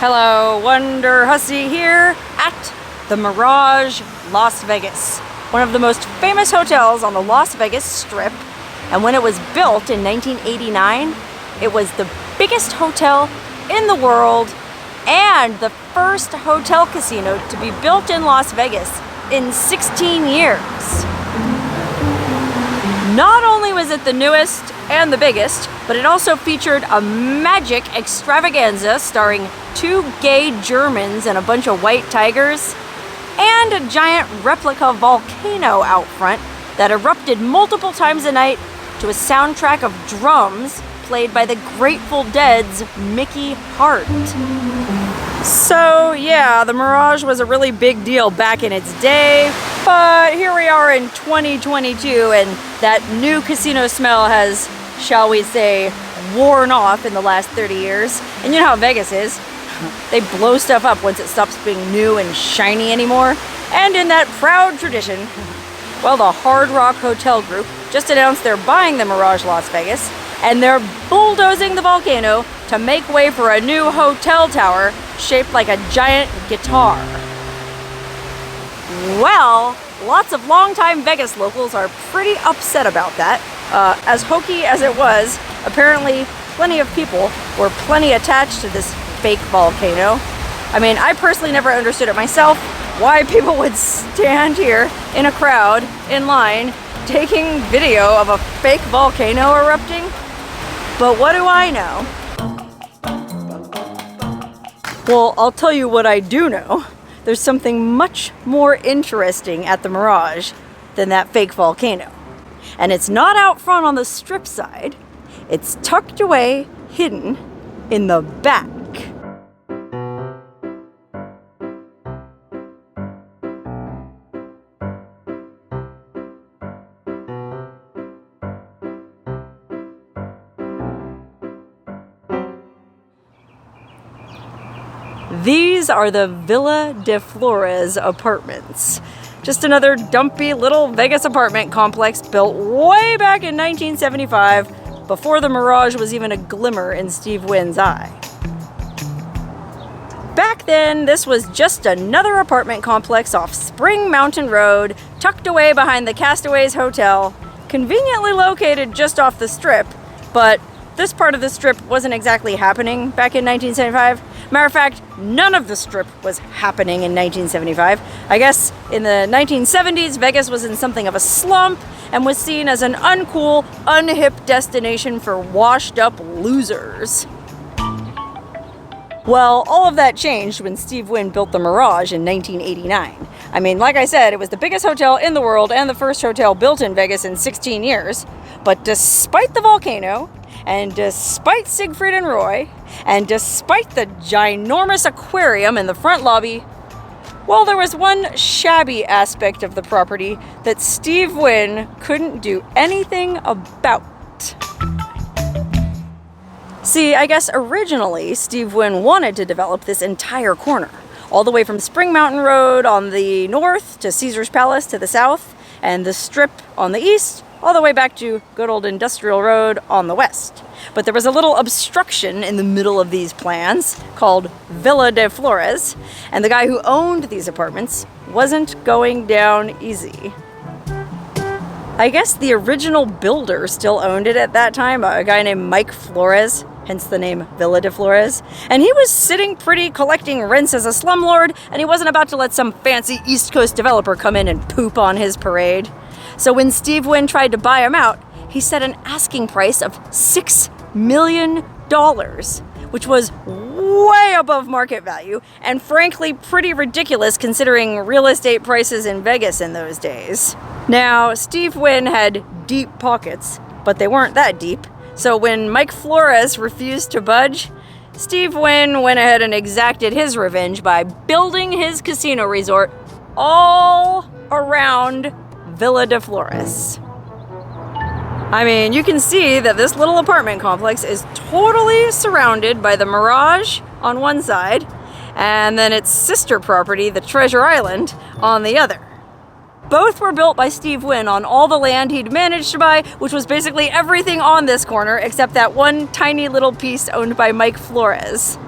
Hello, Wonderhussy here at the Mirage, Las Vegas, one of the most famous hotels on the Las Vegas Strip. And when it was built in 1989, it was the biggest hotel in the world and the first hotel casino to be built in Las Vegas in 16 years. Not only was it the newest and the biggest, but it also featured a magic extravaganza starring 2 gay Germans and a bunch of white tigers, and a giant replica volcano out front that erupted multiple times a night to a soundtrack of drums played by the Grateful Dead's Mickey Hart. So yeah, the Mirage was a really big deal back in its day, but here we are in 2022 and that new casino smell has, shall we say, worn off in the last 30 years. And you know how Vegas is. They blow stuff up once it stops being new and shiny anymore. And in that proud tradition, well, the Hard Rock Hotel Group just announced they're buying the Mirage Las Vegas, and they're bulldozing the volcano to make way for a new hotel tower shaped like a giant guitar. Well, lots of longtime Vegas locals are pretty upset about that. As hokey as it was, apparently plenty of people were plenty attached to this fake volcano. I mean, I personally never understood it myself, why people would stand here in a crowd, in line, taking video of a fake volcano erupting. But what do I know? Well, I'll tell you what I do know. There's something much more interesting at the Mirage than that fake volcano. And it's not out front on the strip side. It's tucked away, hidden in the back. These are the Villa de Flores apartments. Just another dumpy little Vegas apartment complex built way back in 1975, before the Mirage was even a glimmer in Steve Wynn's eye. Back then, this was just another apartment complex off Spring Mountain Road, tucked away behind the Castaways Hotel, conveniently located just off the Strip, but this part of the Strip wasn't exactly happening back in 1975. Matter of fact, none of the Strip was happening in 1975. I guess in the 1970s, Vegas was in something of a slump and was seen as an uncool, unhip destination for washed up losers. Well, all of that changed when Steve Wynn built the Mirage in 1989. I mean, like I said, it was the biggest hotel in the world and the first hotel built in Vegas in 16 years. But despite the volcano, and despite Siegfried and Roy, and despite the ginormous aquarium in the front lobby, well, there was one shabby aspect of the property that Steve Wynn couldn't do anything about. See, I guess originally Steve Wynn wanted to develop this entire corner, all the way from Spring Mountain Road on the north to Caesar's Palace to the south, and the Strip on the east, all the way back to good old Industrial Road on the west. But there was a little obstruction in the middle of these plans called Villa de Flores, and the guy who owned these apartments wasn't going down easy. I guess the original builder still owned it at that time, a guy named Mike Flores, hence the name Villa de Flores, and he was sitting pretty collecting rents as a slumlord, and he wasn't about to let some fancy East Coast developer come in and poop on his parade. So when Steve Wynn tried to buy him out, he set an asking price of $6 million, which was way above market value, and frankly pretty ridiculous considering real estate prices in Vegas in those days. Now, Steve Wynn had deep pockets, but they weren't that deep, so when Mike Flores refused to budge, Steve Wynn went ahead and exacted his revenge by building his casino resort all around Villa de Flores. I mean, you can see that this little apartment complex is totally surrounded by the Mirage on one side, and then its sister property, the Treasure Island, on the other. Both were built by Steve Wynn on all the land he'd managed to buy, which was basically everything on this corner except that one tiny little piece owned by Mike Flores.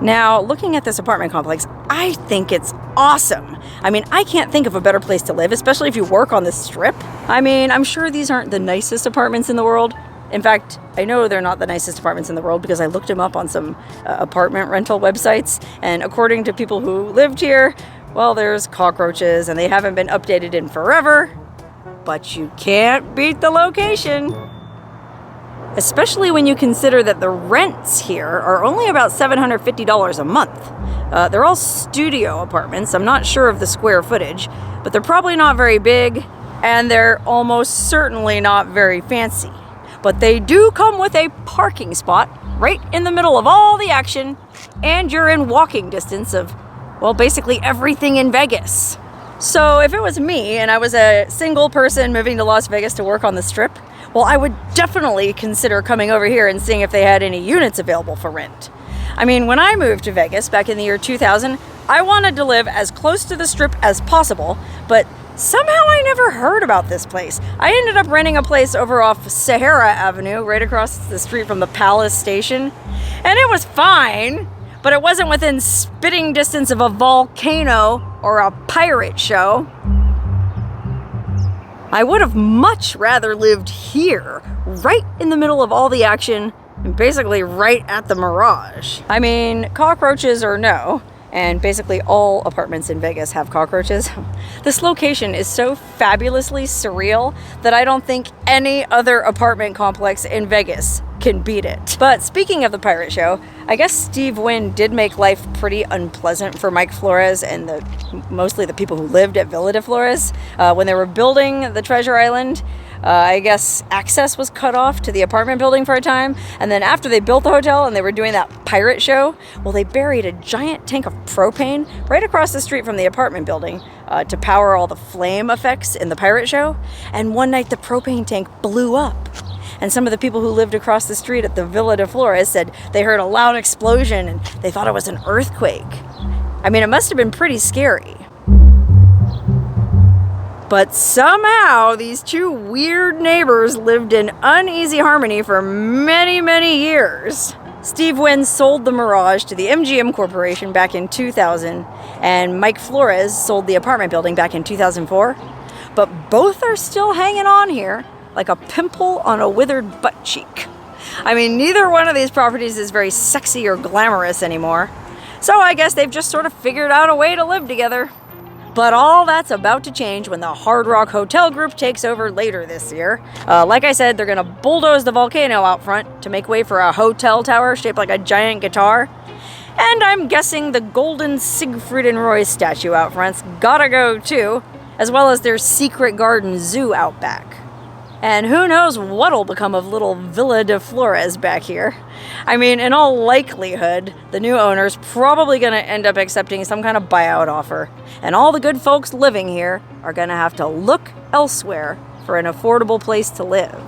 Now, looking at this apartment complex, I think it's awesome. I mean, I can't think of a better place to live, especially if you work on the Strip. I mean, I'm sure these aren't the nicest apartments in the world. In fact, I know they're not the nicest apartments in the world because I looked them up on some apartment rental websites, and according to people who lived here, well, there's cockroaches and they haven't been updated in forever, but you can't beat the location. Especially when you consider that the rents here are only about $750 a month. They're all studio apartments. I'm not sure of the square footage, but they're probably not very big, and they're almost certainly not very fancy. But they do come with a parking spot right in the middle of all the action, and you're in walking distance of, well, basically everything in Vegas. So if it was me and I was a single person moving to Las Vegas to work on the Strip, well, I would definitely consider coming over here and seeing if they had any units available for rent. I mean, when I moved to Vegas back in the year 2000, I wanted to live as close to the Strip as possible, but somehow I never heard about this place. I ended up renting a place over off Sahara Avenue, right across the street from the Palace Station, and it was fine, but it wasn't within spitting distance of a volcano or a pirate show. I would have much rather lived here, right in the middle of all the action, and basically right at the Mirage. I mean, cockroaches or no, and basically all apartments in Vegas have cockroaches. This location is so fabulously surreal that I don't think any other apartment complex in Vegas can beat it. But speaking of the pirate show, I guess Steve Wynn did make life pretty unpleasant for Mike Flores and mostly the people who lived at Villa de Flores. When they were building the Treasure Island, I guess access was cut off to the apartment building for a time, and then after they built the hotel and they were doing that pirate show, well, they buried a giant tank of propane right across the street from the apartment building to power all the flame effects in the pirate show, and one night the propane tank blew up. And some of the people who lived across the street at the Villa de Flores said they heard a loud explosion and they thought it was an earthquake. I mean, it must have been pretty scary. But somehow these two weird neighbors lived in uneasy harmony for many, many years. Steve Wynn sold the Mirage to the MGM Corporation back in 2000, and Mike Flores sold the apartment building back in 2004. But both are still hanging on here like a pimple on a withered butt cheek. I mean, neither one of these properties is very sexy or glamorous anymore. So I guess they've just sort of figured out a way to live together. But all that's about to change when the Hard Rock Hotel Group takes over later this year. Like I said, they're gonna bulldoze the volcano out front to make way for a hotel tower shaped like a giant guitar. And I'm guessing the golden Siegfried and Roy statue out front's gotta go too, as well as their secret garden zoo out back. And who knows what'll become of little Villa de Flores back here. I mean, in all likelihood, the new owner's probably gonna end up accepting some kind of buyout offer. And all the good folks living here are gonna have to look elsewhere for an affordable place to live.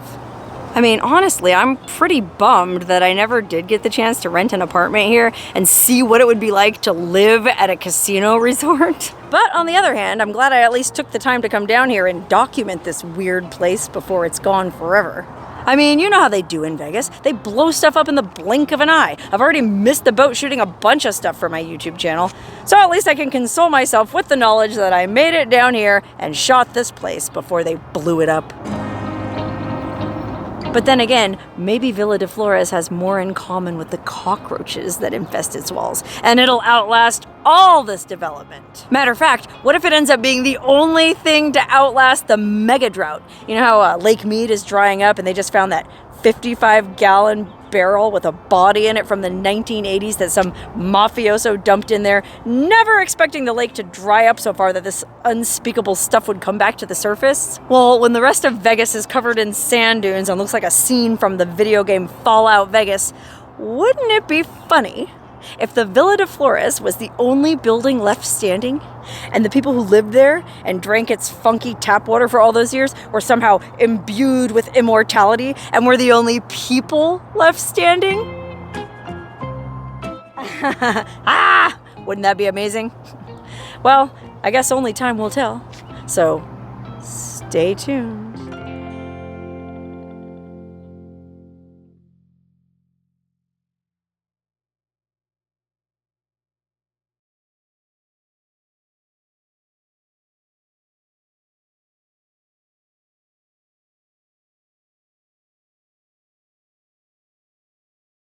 I mean, honestly, I'm pretty bummed that I never did get the chance to rent an apartment here and see what it would be like to live at a casino resort. But on the other hand, I'm glad I at least took the time to come down here and document this weird place before it's gone forever. I mean, you know how they do in Vegas. They blow stuff up in the blink of an eye. I've already missed the boat shooting a bunch of stuff for my YouTube channel, so at least I can console myself with the knowledge that I made it down here and shot this place before they blew it up. But then again, maybe Villa de Flores has more in common with the cockroaches that infest its walls, and it'll outlast all this development. Matter of fact, what if it ends up being the only thing to outlast the mega drought? You know how Lake Mead is drying up and they just found that 55-gallon barrel with a body in it from the 1980s that some mafioso dumped in there, never expecting the lake to dry up so far that this unspeakable stuff would come back to the surface? Well, when the rest of Vegas is covered in sand dunes and looks like a scene from the video game Fallout Vegas, wouldn't it be funny if the Villa de Flores was the only building left standing, and the people who lived there and drank its funky tap water for all those years were somehow imbued with immortality and were the only people left standing? Wouldn't that be amazing? Well, I guess only time will tell. So, stay tuned.